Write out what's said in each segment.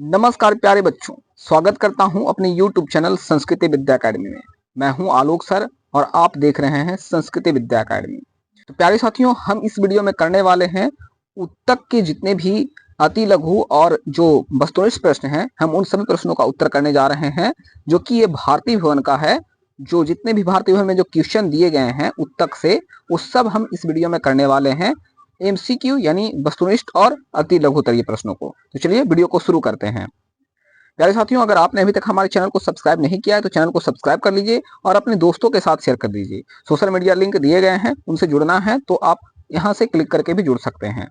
नमस्कार प्यारे बच्चों, स्वागत करता हूं अपने YouTube चैनल संस्कृति विद्या अकेडमी में। मैं हूं आलोक सर और आप देख रहे हैं संस्कृति विद्या अकेडमी। तो प्यारे साथियों, हम इस वीडियो में करने वाले हैं उत्तक के जितने भी अति लघु और जो वस्तुनिष्ठ प्रश्न हैं, हम उन सभी प्रश्नों का उत्तर करने जा रहे हैं जो कि ये भारतीय भवन का है। जो जितने भी भारतीय भवन में जो क्वेश्चन दिए गए हैं उत्तक से, वो सब हम इस वीडियो में करने वाले हैं, एमसीक्यू यानी वस्तुनिष्ठ और अति लघुतरीय प्रश्नों को। तो चलिए वीडियो को शुरू करते हैं। प्यारे साथियों, अगर आपने अभी तक हमारे चैनल को सब्सक्राइब नहीं किया है तो चैनल को सब्सक्राइब कर लीजिए और अपने दोस्तों के साथ शेयर कर दीजिए। सोशल मीडिया लिंक दिए गए हैं, उनसे जुड़ना है तो आप यहाँ से क्लिक करके भी जुड़ सकते हैं।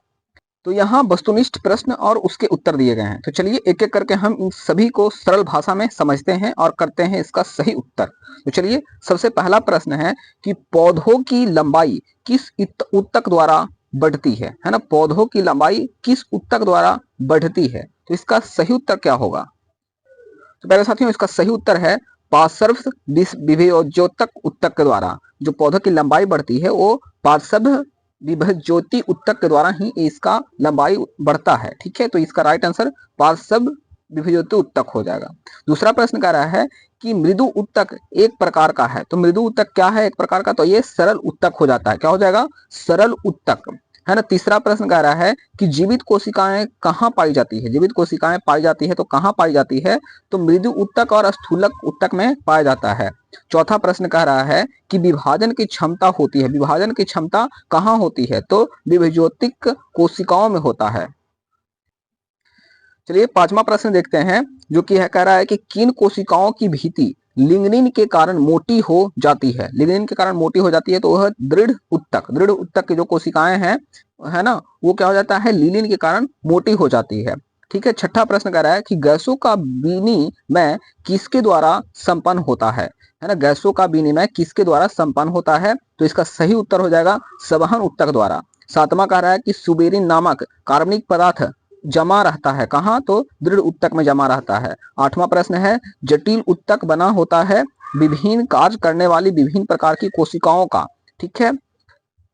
तो यहाँ वस्तुनिष्ठ प्रश्न और उसके उत्तर दिए गए हैं। तो चलिए एक एक करके हम इन सभी को सरल भाषा में समझते हैं और करते हैं इसका सही उत्तर। तो चलिए, सबसे पहला प्रश्न है कि पौधों की लंबाई किस उत्तक द्वारा बढ़ती है ना? पौधों की लंबाई किस उत्तक द्वारा बढ़ती है? तो इसका सही उत्तर क्या होगा? तो पहले साथियों, इसका सही उत्तर है पार्श्व विभवज्योतक उत्तक के द्वारा। जो पौधों की लंबाई बढ़ती है वो पार्श्व विभज्योति उत्तक के द्वारा ही इसका लंबाई बढ़ता है। ठीक है, तो इसका राइट आंसर पार्श्व विभज्योति उत्तक हो जाएगा। दूसरा प्रश्न कह रहा है कि मृदु उत्तक एक प्रकार का है। तो मृदु उत्तक क्या है एक प्रकार का? तो ये सरल उत्तक हो जाता है। क्या हो जाएगा? सरल उत्तक, है ना। तीसरा प्रश्न कह रहा है कि जीवित कोशिकाएं कहाँ पाई जाती है? जीवित कोशिकाएं पाई जाती है तो कहाँ पाई जाती है? तो मृदु उत्तक और स्थूलक उत्तक में पाया जाता है। चौथा प्रश्न कह रहा है कि विभाजन की क्षमता होती है। विभाजन की क्षमता कहाँ होती है? तो विभज्योतिक कोशिकाओं में होता है। चलिए पांचवा प्रश्न देखते हैं, जो कि है कह रहा है कि किन कोशिकाओं की भित्ति लिग्निन के कारण मोटी हो जाती है? लिग्निन के कारण मोटी हो जाती है तो वह दृढ़ उत्तक, दृढ़ उत्तक की जो कोशिकाएं हैं, है ना, वो क्या हो जाता है? लिग्निन के कारण मोटी हो जाती है। ठीक है। छठा प्रश्न कह रहा है कि गैसों का विनिमय किसके द्वारा संपन्न होता है ना? गैसों का विनिमय किसके द्वारा संपन्न होता है? तो इसका सही उत्तर हो जाएगा संवहन उत्तक द्वारा। सातवां कह रहा है कि सुबेरिन नामक कार्बनिक पदार्थ जमा रहता है कहाँ? तो दृढ़ उत्तक में जमा रहता है। आठवां प्रश्न है जटिल उत्तक बना होता है विभिन्न कार्य करने वाली विभिन्न प्रकार की कोशिकाओं का। ठीक है।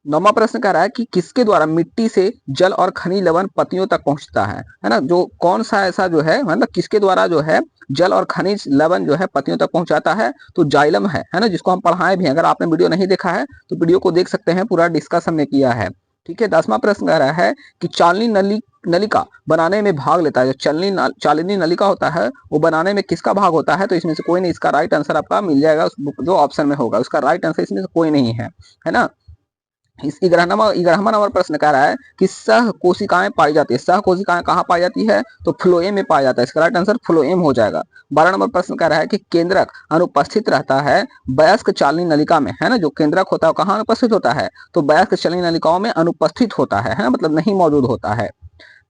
नौवां प्रश्न कह रहा है कि किसके द्वारा मिट्टी से जल और खनिज लवण पत्तियों तक पहुंचता है ना? जो कौन सा ऐसा जो है, मतलब किसके द्वारा जो है जल और खनिज लवण जो है पत्तियों तक पहुंचाता है? तो जाइलम है ना, जिसको हम पढ़ाए भी हैं। अगर आपने वीडियो नहीं देखा है तो वीडियो को देख सकते हैं, पूरा डिस्कस हमने किया है। ठीक है। 10वां प्रश्न कह रहा है कि चालनी नलिका बनाने में भाग लेता है। जो चालनी नलिका होता है वो बनाने में किसका भाग होता है? तो इसमें से कोई नहीं। इसका राइट आंसर आपका मिल जाएगा जो ऑप्शन में होगा, उसका राइट आंसर इसमें से कोई नहीं है ना। इस 11वां नंबर प्रश्न कह रहा है कि सह कोशिकाएं पाई जाती है। सह कोशिकाएं कहाँ पाई जाती है? तो फ्लोएम में पाया जाता है। इसका राइट आंसर फ्लोएम हो जाएगा। 12 नंबर प्रश्न कह रहा है कि केंद्रक अनुपस्थित रहता है वयस्क चालनी नलिका में, है ना। जो केंद्रक होता है कहाँ अनुपस्थित होता है? तो वयस्क चालनी नलिकाओं में अनुपस्थित होता है ना, मतलब नहीं मौजूद होता है।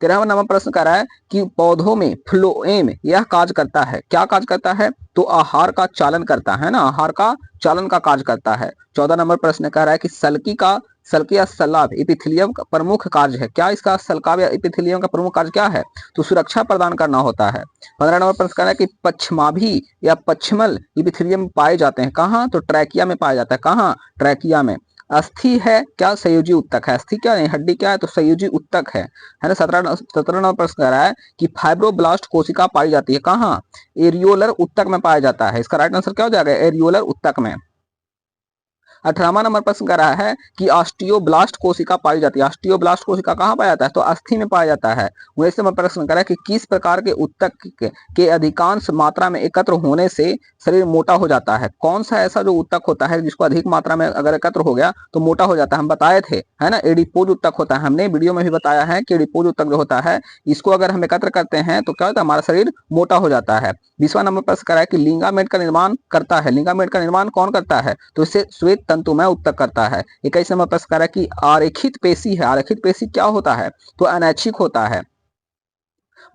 13वां नंबर प्रश्न कह रहा है कि पौधों में फ्लोएम यह कार्य करता है। क्या कार्य करता है? तो आहार का चालन करता है ना, आहार का चालन का कार्य करता है। 14 नंबर प्रश्न कह रहा है कि सल्की या सलाब एपिथेलियम का प्रमुख कार्य है। क्या इसका सल्काव या एपिथेलियम का प्रमुख कार्य क्या है? तो सुरक्षा प्रदान करना होता है। 15 नंबर प्रश्न कह रहा है कि पश्चिमाभी या पश्चिमल एपिथेलियम पाए जाते हैं कहाँ? तो ट्रैकिया में पाया जाता है। कहाँ? ट्रैकिया में। अस्थि है क्या? संयोजी उत्तक है। अस्थि क्या है? हड्डी क्या है? तो संयोजी उत्तक है ना। 17 नंबर प्रश्न कह रहा है कि फाइब्रोब्लास्ट कोशिका पाई जाती है कहाँ? एरियोलर उत्तक में पाया जाता है। इसका राइट आंसर क्या हो जाएगा? एरियोलर उत्तक में। 18वां नंबर प्रश्न कर रहा है कि ऑस्टियोब्लास्ट कोशिका पाई जाती है। ऑस्टियोब्लास्ट कोशिका कहाँ पाया जाता है? तो अस्थि में पाया जाता है। 19वां नंबर प्रश्न कर रहा है कि किस प्रकार के उत्तक के अधिकांश मात्रा में एकत्र होने से शरीर मोटा हो जाता है? कौन सा ऐसा जो उत्तक होता है जिसको अधिक मात्रा में अगर एकत्र हो गया तो मोटा हो जाता है? हम बताए थे, है ना, एडिपोज उत्तक होता है। हमने वीडियो में भी बताया है कि एडिपोज उत्तक जो होता है, इसको अगर हम एकत्र करते हैं तो क्या होता है? हमारा शरीर मोटा हो जाता है। 20वां नंबर प्रश्न कर रहा है कि लिंगामेट का निर्माण करता है। लिंगामेट का निर्माण कौन करता है? तो इससे श्वेत तंतुमय उत्तक करता है। 21 नंबर प्रश्न कर रहा है कि आरेखित पेशी है। आरेखित पेशी क्या होता है? तो अनैच्छिक होता है।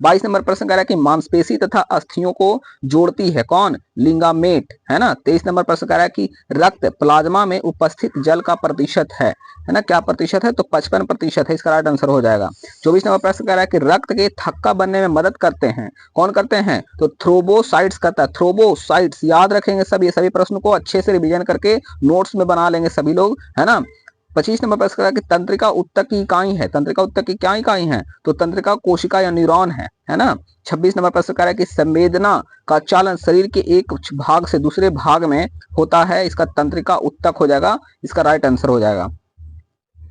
22 नंबर प्रश्न कह रहा है कि मांसपेशी तथा अस्थियों को जोड़ती है कौन? लिंगामेट, है ना। 23 नंबर प्रश्न कह रहा है कि रक्त प्लाज्मा में उपस्थित जल का प्रतिशत है ना, क्या प्रतिशत है? तो 55% है। इसका राइट आंसर हो जाएगा। 24 नंबर प्रश्न कह रहा है कि रक्त के थक्का बनने में मदद करते हैं कौन करते हैं? तो थ्रोबोसाइट्स करता है। थ्रोबोसाइट्स याद रखेंगे सब, ये सभी प्रश्न को अच्छे से रिवीजन करके नोट्स में बना लेंगे सभी लोग, है ना। 25 नंबर प्रश्न करा कि तंत्रिका ऊतक की इकाई है, तंत्रिका ऊतक की क्या इकाई है, तो तंत्रिका कोशिका या न्यूरॉन है ना। 26 नंबर प्रश्न करा कि संवेदना का चालन शरीर के एक भाग से दूसरे भाग में होता है, इसका तंत्रिका ऊतक हो जाएगा, इसका राइट आंसर हो जाएगा।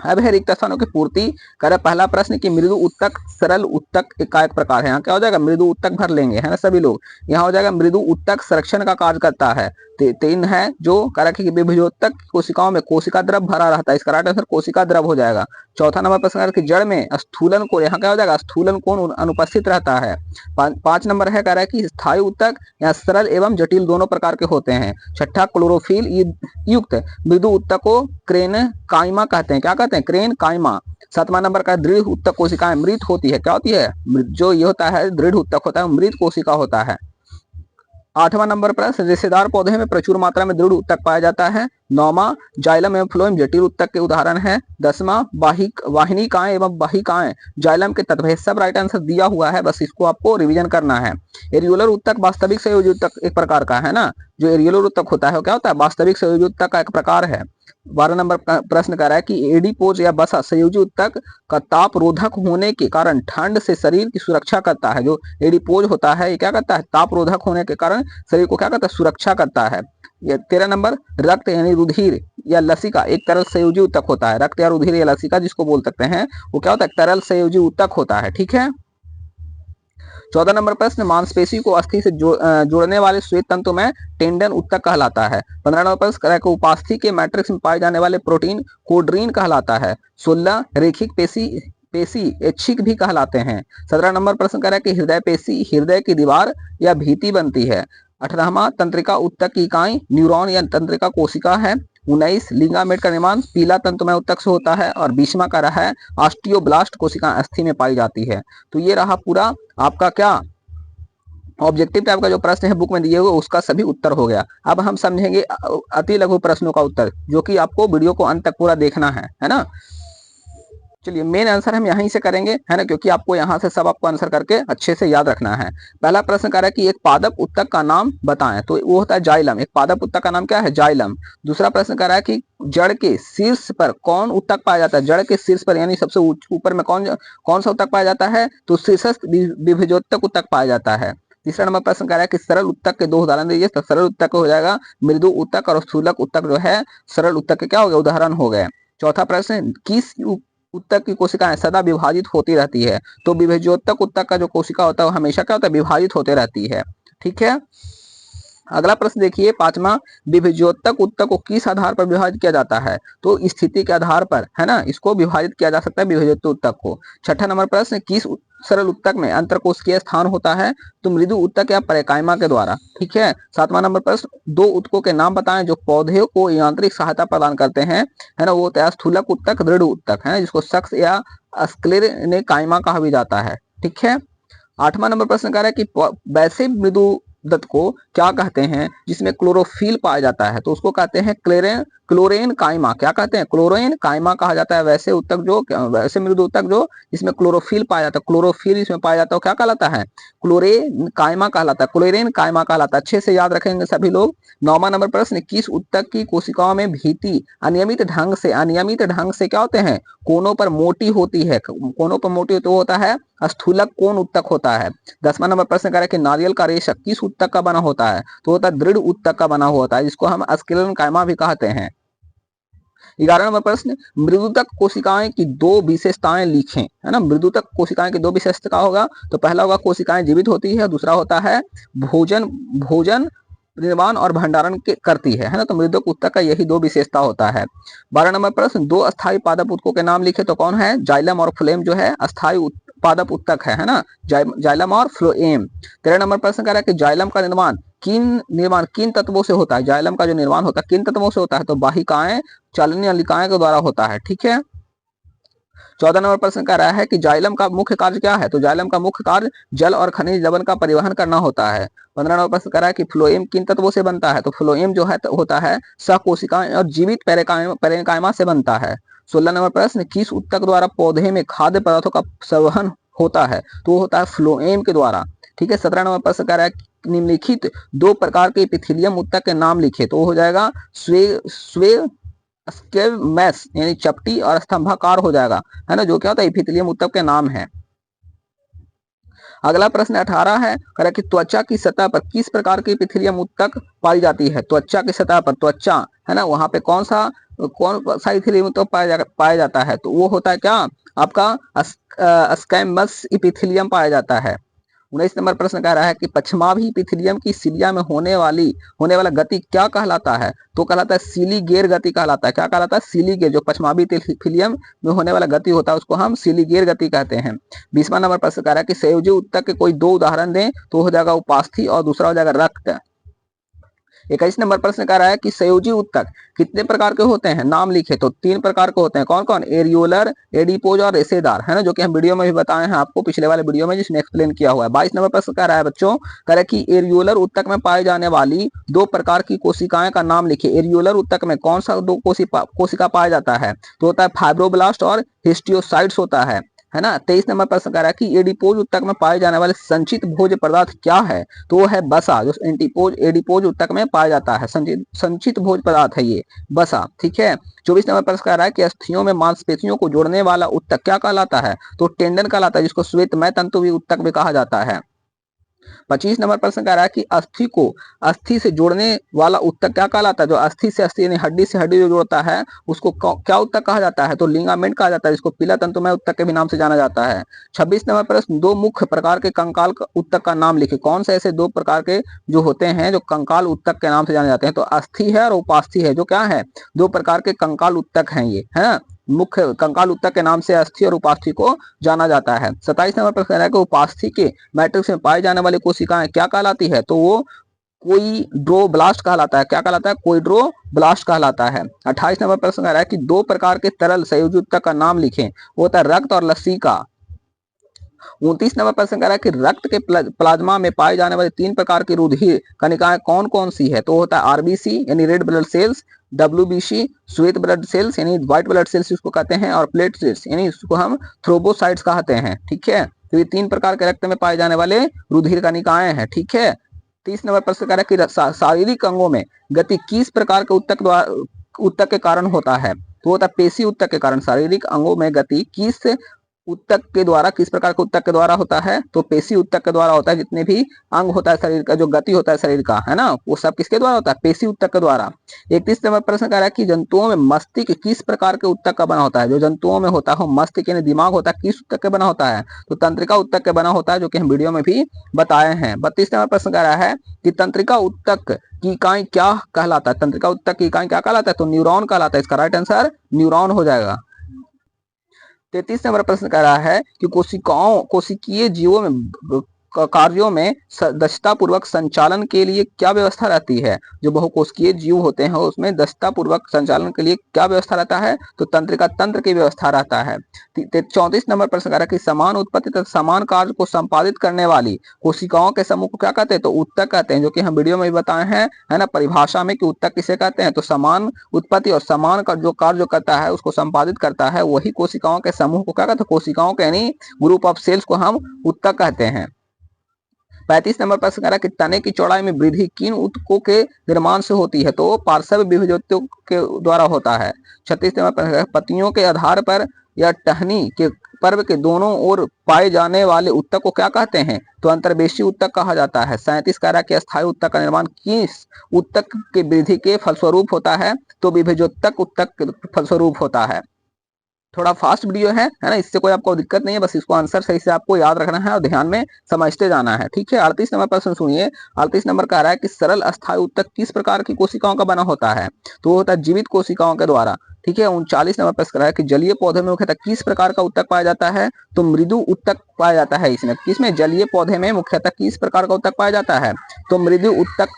अब है रिक्त स्थानों की पूर्ति करे। पहला प्रश्न कि मृदु ऊतक सरल ऊतक का एक प्रकार है, यहाँ क्या हो जाएगा, मृदु ऊतक भर लेंगे, है ना सभी लोग। यहाँ हो जाएगा मृदु ऊतक संरक्षण का कार्य करता है। तीन है जो कारक की विभजोतक कोशिकाओं में कोशिका द्रव भरा रहता है, इसका राइट आंसर कोशिका द्रव हो जाएगा। चौथा नंबर प्रश्न कि जड़ में स्थूलन कोण, यहाँ क्या हो जाएगा, स्थूलन कोण अनुपस्थित रहता है। 5 नंबर है कह रहा है कि स्थायी ऊतक या सरल एवं जटिल दोनों प्रकार के होते हैं। छठा क्लोरोफिल युक्त मृदु ऊतक को क्रेन काइमा कहते हैं, क्या कहते हैं, क्रेन काइमा। 7वां नंबर का दृढ़ ऊतक कोशिकाएं मृत होती है, क्या होती है, जो ये होता है दृढ़ ऊतक होता है मृत कोशिका होता है। 8वां नंबर पर रेशेदार पौधे में प्रचुर मात्रा में दृढ़ ऊतक पाया जाता है। 9वां जाइलम एवं फ्लोएम जटिल ऊतक के उदाहरण है। 10वां वाहिनिकाएं एवं वाहिकाएं जाइलम के तत्व है। सब राइट आंसर दिया हुआ है, बस इसको आपको रिवीजन करना है। एरियोलर ऊतक वास्तविक संयोजी ऊतक एक प्रकार का है ना, जो एरियोलर ऊतक होता है वो क्या होता है, वास्तविक संयोजी ऊतक का एक प्रकार है। 12 नंबर प्रश्न कह रहा है कि एडीपोज या बसा संयोजी ऊतक का ताप रोधक होने के कारण ठंड से शरीर की सुरक्षा करता है। जो एडीपोज होता है ये क्या करता है, ताप रोधक होने के कारण शरीर को क्या करता है, सुरक्षा करता है। ये 13 नंबर रक्त यानी रुधिर या लसिका एक तरल संयोजी ऊतक होता है। रक्त या रुधिर या लसिका जिसको बोल सकते हैं वो क्या होता है, तरल संयोजी ऊतक होता है, ठीक है। 14 नंबर प्रश्न मांसपेशी को अस्थि से जोड़ने वाले श्वेत तंतु में टेंडन ऊतक कहलाता है। 15 नंबर प्रश्न उपास्थि के मैट्रिक्स में पाए जाने वाले प्रोटीन कोड्रीन कहलाता है। 16 रेखिक पेशी ऐच्छिक भी कहलाते हैं। 17 नंबर प्रश्न कह रहा है कि हृदय पेशी हृदय की दीवार या भीति बनती है। 18वां तंत्रिका ऊतक की इकाई न्यूरॉन या तंत्रिका कोशिका है। 19 लिगामेंट का निर्माण पीला तंतुमय ऊतक से होता है। और 20वां का रहा है ऑस्टियोब्लास्ट कोशिका अस्थि में पाई जाती है। तो ये रहा पूरा आपका क्या ऑब्जेक्टिव टाइप का जो प्रश्न है बुक में दिए हुए उसका सभी उत्तर हो गया। अब हम समझेंगे अति लघु प्रश्नों का उत्तर, जो कि आपको वीडियो को अंत तक पूरा देखना है ना। चलिए मेन आंसर हम यहीं से करेंगे, है ना, क्योंकि आपको यहाँ से सब आपको आंसर करके अच्छे से याद रखना है। पहला प्रश्न कह रहा है कि एक पादप ऊतक का नाम बताएं, तो वो होता है जाइलम। एक पादप ऊतक का नाम क्या है, जाइलम। दूसरा प्रश्न कह रहा है कि जड़ के शीर्ष पर कौन ऊतक पाया जाता है, जड़ के शीर्ष पर यानी सबसे ऊपर में कौन सा ऊतक पाया जाता है, तो शीर्षस्थ विभजोतक ऊतक पाया जाता है। तीसरा नंबर प्रश्न कह रहा है कि सरल ऊतक के दो उदाहरण दीजिए, तो सरल ऊतक हो जाएगा मृदु ऊतक और स्थूलक ऊतक जो है सरल ऊतक के क्या हो गए, उदाहरण हो गए। चौथा प्रश्न किस ऊतक की कोशिकाएं सदा विभाजित होती रहती है, तो विभजोतक ऊतक का जो कोशिका होता है वो हमेशा क्या होता है, विभाजित होते रहती है, ठीक है। अगला प्रश्न देखिए 5वां विभजोतक ऊतक को किस आधार पर विभाजित किया जाता है, तो स्थिति के आधार पर, है ना, इसको विभाजित किया जा सकता है विभजोतक ऊतक को। छठा नंबर प्रश्न किस सरल ऊतक में अंतरकोशिकीय स्थान होता है, तो मृदु ऊतक या पैरेकाइमा के द्वारा, ठीक है। 7वां नंबर प्रश्न दो ऊतकों के नाम बताएं जो पौधे को यांत्रिक सहायता प्रदान करते हैं, है ना, वो होता है स्थूलक ऊतक दृढ़ ऊतक, है जिसको सक्स या स्क्लेरेकाइमा कहा भी जाता है, ठीक है। 8वां नंबर प्रश्न कह रहा है कि वैसे मृदु ऊतक को क्या कहते हैं जिसमें क्लोरोफिल पाया जाता है, तो उसको कहते हैं क्लोरेन काइमा। क्या कहते हैं, क्लोरेन काइमा कहा जाता है वैसे ऊतक जो, वैसे मृदु ऊतक जो इसमें क्लोरोफिल पाया जाता है, क्लोरोफिल इसमें पाया जाता है, क्या कहलाता है, क्लोरेन काइमा कहलाता है, क्लोरेन काइमा कहलाता है। अच्छे से याद रखेंगे सभी लोग। 9वां नंबर प्रश्न किस ऊतक की कोशिकाओं में भीति अनियमित ढंग से क्या होते हैं, कोनों पर मोटी होती है, कोनों पर मोटी होती होता है स्थूलक कोण ऊतक होता है। 10वां नंबर प्रश्न कह रहा है कि नारियल का रेशा किस ऊतक का बना होता है, तो होता है दृढ़ ऊतक का बना होता है, जिसको हम स्क्लेरेकाइमा भी कहते हैं। 11 नंबर प्रश्न मृदुतक कोशिकाएं की दो विशेषताएं लिखें, है ना, मृदुतक कोशिकाएं की दो विशेषता होगा, तो पहला होगा कोशिकाएं जीवित होती है, दूसरा होता है भोजन निर्माण और भंडारण करती है ना, तो मृदुतक ऊतक का यही दो विशेषता होता है। 12 नंबर प्रश्न दो अस्थायी पादप ऊतकों के नाम लिखे, तो कौन है, जाइलम और फ्लोएम जो है अस्थायी पादप ऊतक है ना, जाइलम और फ्लोएम। 13 नंबर प्रश्न कह रहा है कि जाइलम का निर्माण किन तत्वों से होता है, जाइलम का जो निर्माण होता है किन तत्वों से होता है, तो वाहिकाएं चालनीय नलिकाएं के द्वारा होता है, ठीक है। 14 नंबर प्रश्न कह रहा है कि जाइलम का मुख्य कार्य क्या है, तो जाइलम का मुख्य कार्य जल और खनिज लवण का परिवहन करना होता है। 15 नंबर प्रश्न कह रहा है कि फ्लोएम किन तत्वों से बनता है, तो फ्लोएम जो है होता है सहकोशिकाएं और जीवित पैरेकाइमा से बनता है। 16 नंबर प्रश्न किस ऊतक द्वारा पौधे में खाद्य पदार्थों का संवहन होता है, तो वो होता है फ्लोएम के द्वारा, ठीक है। 17 नंबर प्रश्न कह रहा है निम्नलिखित दो प्रकार के एपिथेलियम ऊतक के नाम लिखे, तो हो जाएगा स्क्वेमस यानी चपटी और स्तंभाकार हो जाएगा, है ना, जो क्या होता है इपिथेलियम ऊतक के नाम है। अगला प्रश्न 18 है, कह रहा है कि त्वचा की सतह पर किस प्रकार की इपिथेलियम ऊतक पाई जाती है। त्वचा की सतह पर, त्वचा है ना, वहां पे कौन सा इपिथेलियम ऊतक पाया जाता है, तो वो होता है क्या आपका स्क्वैमस इपिथेलियम पाया जाता है। 19 नंबर प्रश्न कह रहा है कि पश्चमाभी इपिथेलियम की सिलिया में होने वाला गति क्या कहलाता है, तो कहलाता है सिलीगेर गति कहलाता है। क्या कहलाता है, सिलीगेर। जो पश्चमाभी इपिथेलियम में होने वाला गति होता है उसको हम सिलीगेर गति कहते हैं। 20वां नंबर प्रश्न कह रहा है कि संयोजी ऊतक के कोई दो उदाहरण दें, तो हो जाएगा उपास्थि और दूसरा हो जाएगा रक्त। 21 नंबर प्रश्न कह रहा है कि संयोजी ऊतक कितने प्रकार के होते हैं, नाम लिखे, तो 3 प्रकार के होते हैं। कौन कौन, एरियोलर, एडिपोज और रेशेदार, है ना, जो कि हम वीडियो में भी बताए हैं आपको पिछले वाले वीडियो में जिसने एक्सप्लेन किया हुआ है। 22 नंबर प्रश्न कह रहा है बच्चों, कह रहा है कि एरियोलर ऊतक में पाई जाने वाली दो प्रकार की कोशिकाएं का नाम लिखे। एरियोलर ऊतक में कौन सा दो कोशिका पाया जाता है, तो होता है फाइब्रोब्लास्ट और हिस्टियोसाइट्स होता है ना। 23 नंबर प्रश्न कह रहा है कि एडिपोज ऊतक में पाए जाने वाले संचित भोज्य पदार्थ क्या है, तो वो है बसा। जो एडिपोज ऊतक में पाया जाता है संचित भोज्य पदार्थ है ये बसा, ठीक है। 24 नंबर प्रश्न कह रहा है कि अस्थियों में मांसपेशियों को जोड़ने वाला ऊतक क्या कहलाता है, तो टेंडन कहलाता है, जिसको श्वेतमय तंतु भी ऊतक भी कहा जाता है। 25 नंबर प्रश्न कह रहा है कि अस्थि से जोड़ने वाला ऊतक क्या कहलाता है, जो अस्थि से अस्थि यानी हड्डी से हड्डी जो जोड़ता है उसको क्या ऊतक कहा जाता है, तो लिगामेंट कहा जाता है, जिसको पीला तंतुमय ऊतक के भी नाम से जाना जाता है। 26 नंबर प्रश्न, दो मुख्य प्रकार के कंकाल ऊतक का नाम लिखे। कौन से ऐसे दो प्रकार के जो होते हैं जो कंकाल ऊतक के नाम से जाने जाते हैं, तो अस्थि है और उपास्थि है, जो क्या है दो प्रकार के कंकाल ऊतक हैं ये, है ना। मुख्य कंकाल ऊतक के नाम से अस्थि और उपास्थि को जाना जाता है। 27 नंबर प्रश्न है कि उपास्थि के मैट्रिक्स में पाई जाने वाली कोशिकाएं क्या कहलाती है, तो वो कोइड्रोब्लास्ट कहलाता है। क्या कहलाता है, कोइड्रोब्लास्ट कहलाता है। 28 नंबर प्रश्न कह रहा है कि दो प्रकार के तरल संयोजी ऊतक का नाम लिखें, वो होता है रक्त और लसिका। 29 नंबर प्रश्न कह रहा है कि रक्त के प्लाज्मा में पाए जाने वाली 3 प्रकार की रुधिर कणिकाएं कौन कौन सी है, तो होता है आरबीसी यानी रेड ब्लड सेल्स, डब्ल्यूबीसी श्वेत ब्लड सेल्स यानी व्हाइट ब्लड सेल्स इसको कहते हैं, और प्लेटलेट्स यानी इसको हम थ्रोबोसाइट्स कहते हैं, ठीक है। तो ये 3 प्रकार के रक्त में पाए जाने वाले रुधिर कणिकाएं हैं, ठीक है। 30 नंबर प्रश्न कह रहा है कि शारीरिक अंगों में गति किस प्रकार के ऊतक के कारण होता है, तो होता है पेशी ऊतक के कारण। शारीरिक अंगों में गति किस ऊतक के द्वारा, किस प्रकार के ऊतक के द्वारा होता है, तो पेशी ऊतक के द्वारा होता है। जितने भी अंग होता है शरीर का, जो गति होता है शरीर का, है ना, वो सब किसके द्वारा होता है, पेशी ऊतक के द्वारा। 31 नंबर प्रश्न कह रहा है कि जंतुओं में मस्तिष्क किस प्रकार के ऊतक का बना होता है। जो जंतुओं में होता है मस्तिष्क यानी दिमाग होता है, किस ऊतक के बना होता है, तो तंत्रिका ऊतक के बना होता है, जो कि हम वीडियो में भी बताए हैं। 32 नंबर प्रश्न कह रहा है कि तंत्रिका ऊतक की इकाई क्या कहलाता है। तंत्रिका ऊतक की इकाई क्या कहलाता है, तो न्यूरॉन कहलाता है। इसका राइट आंसर न्यूरॉन हो जाएगा। 33 नंबर प्रश्न कह रहा है कि कोशिकीय जीवों में कार्यों में दक्षता पूर्वक संचालन के लिए क्या व्यवस्था रहती है। जो बहुकोशिकीय जीव होते हैं उसमें दक्षता पूर्वक संचालन के लिए क्या व्यवस्था रहता है, तो तंत्रिका तंत्र की व्यवस्था रहता है। 34 नंबर प्रश्न कह रहा है कि समान उत्पत्ति तथा समान कार्य को संपादित करने वाली कोशिकाओं के समूह को क्या कहते हैं, तो ऊतक कहते हैं, जो कि हम वीडियो में भी बताए हैं, है ना, परिभाषा में कि ऊतक किसे कहते हैं, तो समान उत्पत्ति और समान का जो कार्य करता है उसको संपादित करता है वही कोशिकाओं के समूह को क्या कहते हैं, कोशिकाओं के यानी ग्रुप ऑफ सेल्स को हम ऊतक कहते हैं। 35 नंबर प्रश्न कह रहा है कि तने की चौड़ाई में वृद्धि किन ऊतकों के निर्माण से होती है, तो पार्श्व विभजोत्यों के द्वारा होता है। 36 नंबर प्रश्न, पत्तियों के आधार पर या टहनी के पर्व के दोनों ओर पाए जाने वाले ऊतक को क्या कहते हैं, तो अंतर्वेशी ऊतक कहा जाता है। 37 कह रहा है कि अस्थायी ऊतक का निर्माण किस ऊतक के वृद्धि के फलस्वरूप होता है, तो विभजोत्तक ऊतक के फलस्वरूप होता है। थोड़ा फास्ट वीडियो है ना, इससे कोई आपको दिक्कत नहीं है, बस इसको आंसर सही से आपको याद रखना है और ध्यान में समझते जाना है, ठीक है। 38 नंबर प्रश्न सुनिए। 38 नंबर कह रहा है कि सरल अस्थायी ऊतक किस प्रकार की कोशिकाओं का बना होता है, तो वो होता है जीवित कोशिकाओं के द्वारा, ठीक है। 39 नंबर प्रश्न कह रहा है कि जलीय पौधे में मुख्यतः किस प्रकार का ऊतक पाया जाता है, तो मृदु ऊतक पाया जाता है इसमें। किसमें, जलीय पौधे में मुख्यतः किस प्रकार का ऊतक पाया जाता है, तो मृदु ऊतक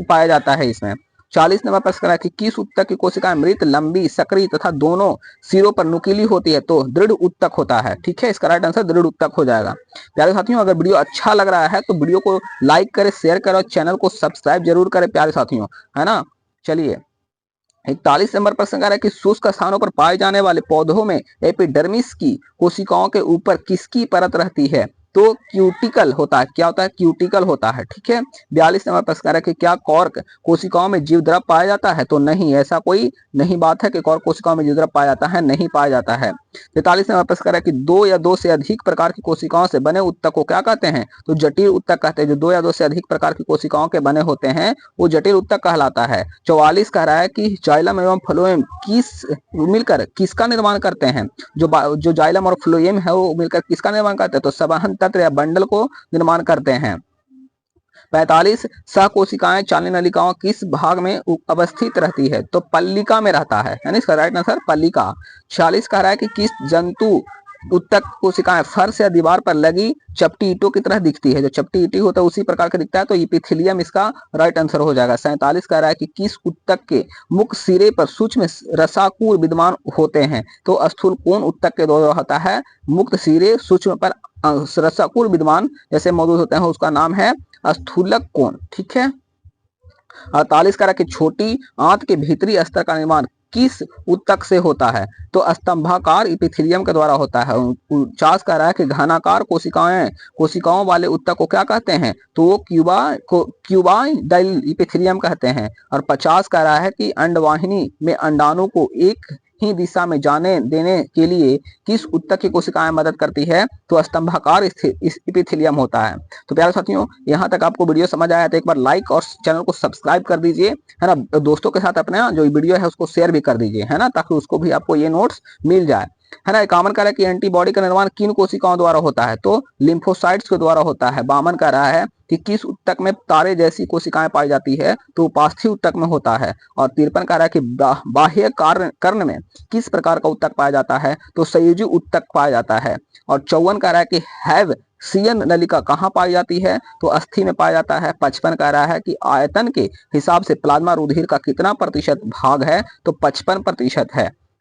पाया जाता है इसमें। 40 नंबर प्रश्न कह रहा है कि किस ऊतक की कोशिकाएं मृत, लंबी, सक्रिय तथा दोनों सिरों पर नुकीली होती है, तो दृढ़ ऊतक होता है, ठीक है। इसका राइट आंसर दृढ़ ऊतक हो जाएगा। प्यारे साथियों, अगर वीडियो अच्छा लग रहा है तो वीडियो को लाइक करें, शेयर करें और चैनल को सब्सक्राइब जरूर करें प्यारे साथियों, है ना। चलिए 41 नंबर प्रश्न कह रहा है कि शुष्क स्थानों पर पाए जाने वाले पौधों में एपिडर्मिस की कोशिकाओं के ऊपर किसकी परत रहती है, तो क्यूटिकल होता है। क्या होता है? क्यूटिकल होता है। ठीक है। 42 नंबर प्रश्न है कि क्या कॉर्क कोशिकाओं में जीव द्रव पाया जाता है? तो नहीं, ऐसा कोई नहीं बात है कि कॉर्क कोशिकाओं में जीव द्रव पाया जाता है, नहीं पाया जाता है। 43 नंबर प्रश्न है कि दो या दो से अधिक प्रकार की कोशिकाओं से बने उत्तक को क्या कहते हैं? तो जटिल उत्तक कहते हैं। जो दो या दो से अधिक प्रकार की कोशिकाओं के बने होते हैं वो जटिल उत्तक कहलाता है। 44 कह रहा है कि जाइलम एवं फ्लोएम मिलकर किसका निर्माण करते हैं? जो जाइलम और फ्लोएम है वो मिलकर किसका निर्माण करते हैं? तो संवहन तंत्र या बंडल को निर्माण करते हैं। 45 सहकोशिकाएं चालनी नलिकाओं किस भाग में अवस्थित रहती है? तो पल्लिका में रहता है ना इसका राइट आंसर पल्लिका। 46 कह रहा है कि किस जंतु उत्तक कोशिकाएं फर्श या दीवार पर लगी चपटी ईंटों की तरह दिखती है? जो चपटी ईंटी होता है उसी प्रकार का दिखता है, तो इपिथेलियम इसका राइट आंसर हो जाएगा। 47 कह रहा है कि किस उत्तक के मुख्य सिरे पर सूक्ष्म रसाकूल विद्यमान होते हैं? तो स्थूल कोन उत्तक के द्वारा होता है मुक्त सिरे सूक्ष्म पर रसाकूल विद्यमान जैसे मौजूद होते हैं, उसका नाम है स्थूलक कोण। ठीक है। 48 कह रहा है कि छोटी आंत के भीतरी स्तर का निर्माण किस उत्तक से होता है? तो स्तंभाकार इपिथेलियम के द्वारा होता है। 49 कह रहा है कि घनाकार कोशिकाओं वाले उत्तक को क्या कहते हैं? तो वो क्यूबाइडल इपिथेलियम कहते हैं। और 50 कह रहा है कि अंडवाहिनी में अंडाणु को एक ही दिशा में जाने देने के लिए किस उत्तक की कोशिकाएं मदद करती है? तो स्तंभाकार इपिथेलियम होता है। तो प्यारे साथियों, यहाँ तक आपको वीडियो समझ आया तो एक बार लाइक और चैनल को सब्सक्राइब कर दीजिए, है ना। दोस्तों के साथ अपने जो वीडियो है उसको शेयर भी कर दीजिए, है ना, ताकि उसको भी आपको ये नोट्स मिल जाए, है ना। 51 कह रहा है कि एंटीबॉडी का निर्माण किन कोशिकाओं द्वारा होता है? तो लिम्फोसाइट्स के द्वारा होता है। 52 कह रहा है कि किस उत्तक में तारे जैसी कोशिकाएं पाई जाती है? तो उपास्थि उत्तक में होता है। और 53 कह रहा है कि बाह्य कर्ण में किस प्रकार का उत्तक पाया जाता है? तो संयोजी उत्तक पाया जाता है। और 54 कह रहा है कि हैवसियन नलिका कहाँ पाई जाती है? तो अस्थि में पाया जाता है। 55 कह रहा है कि आयतन के हिसाब से प्लाज्मा रुधिर का कितना प्रतिशत भाग है? तो 55%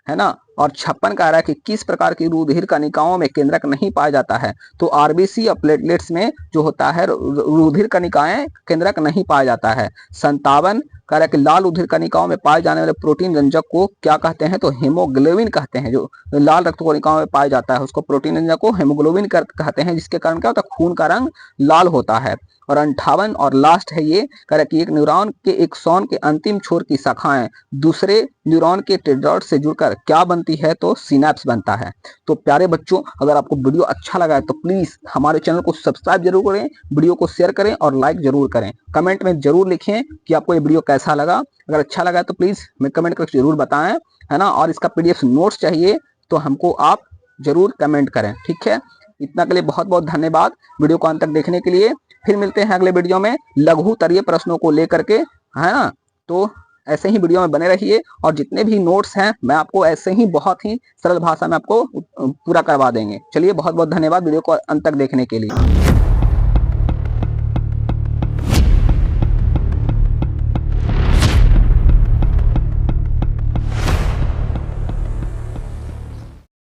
है ना। और 56 कह रहा है कि किस प्रकार की रुधिर कणिकाओं में केंद्रक नहीं पाया जाता है? तो आरबीसी और प्लेटलेट्स में जो होता है रुधिर कणिकाएं केंद्रक नहीं पाया जाता है। 57 कह रहा है कि लाल रुधिर कणिकाओं में पाए जाने वाले प्रोटीन रंजक को क्या कहते हैं? तो हेमोग्लोबिन कहते हैं। जो लाल रक्त कणिकाओं में पाया जाता है उसको प्रोटीन रंजक को हेमोग्लोबिन कहते हैं, जिसके कारण क्या होता है? खून का रंग लाल होता है। और 58 और लास्ट है ये, कह रहा है कि एक न्यूरॉन के एक्सॉन के अंतिम छोर की शाखाएं दूसरे न्यूरॉन के टेट्राइड से जुड़कर क्या बनती है? तो सिनैप्स बनता है। तो प्यारे बच्चों, अगर आपको वीडियो अच्छा लगा है तो प्लीज हमारे चैनल को सब्सक्राइब जरूर करें, वीडियो को शेयर करें और लाइक जरूर करें। कमेंट में जरूर लिखें कि आपको ये वीडियो कैसा लगा। अगर अच्छा लगा तो प्लीज हमें कमेंट करके जरूर बताएं, है ना। और इसका पीडीएफ नोट्स चाहिए तो हमको आप जरूर कमेंट करें। ठीक है। इतना के लिए बहुत बहुत धन्यवाद वीडियो को अंत तक देखने के लिए। फिर मिलते हैं अगले वीडियो में लघु तरीय प्रश्नों को लेकर के, है ना। तो ऐसे ही वीडियो में बने रहिए और जितने भी नोट्स हैं मैं आपको ऐसे ही बहुत ही सरल भाषा में आपको पूरा करवा देंगे। चलिए, बहुत बहुत धन्यवाद वीडियो को अंत तक देखने के लिए।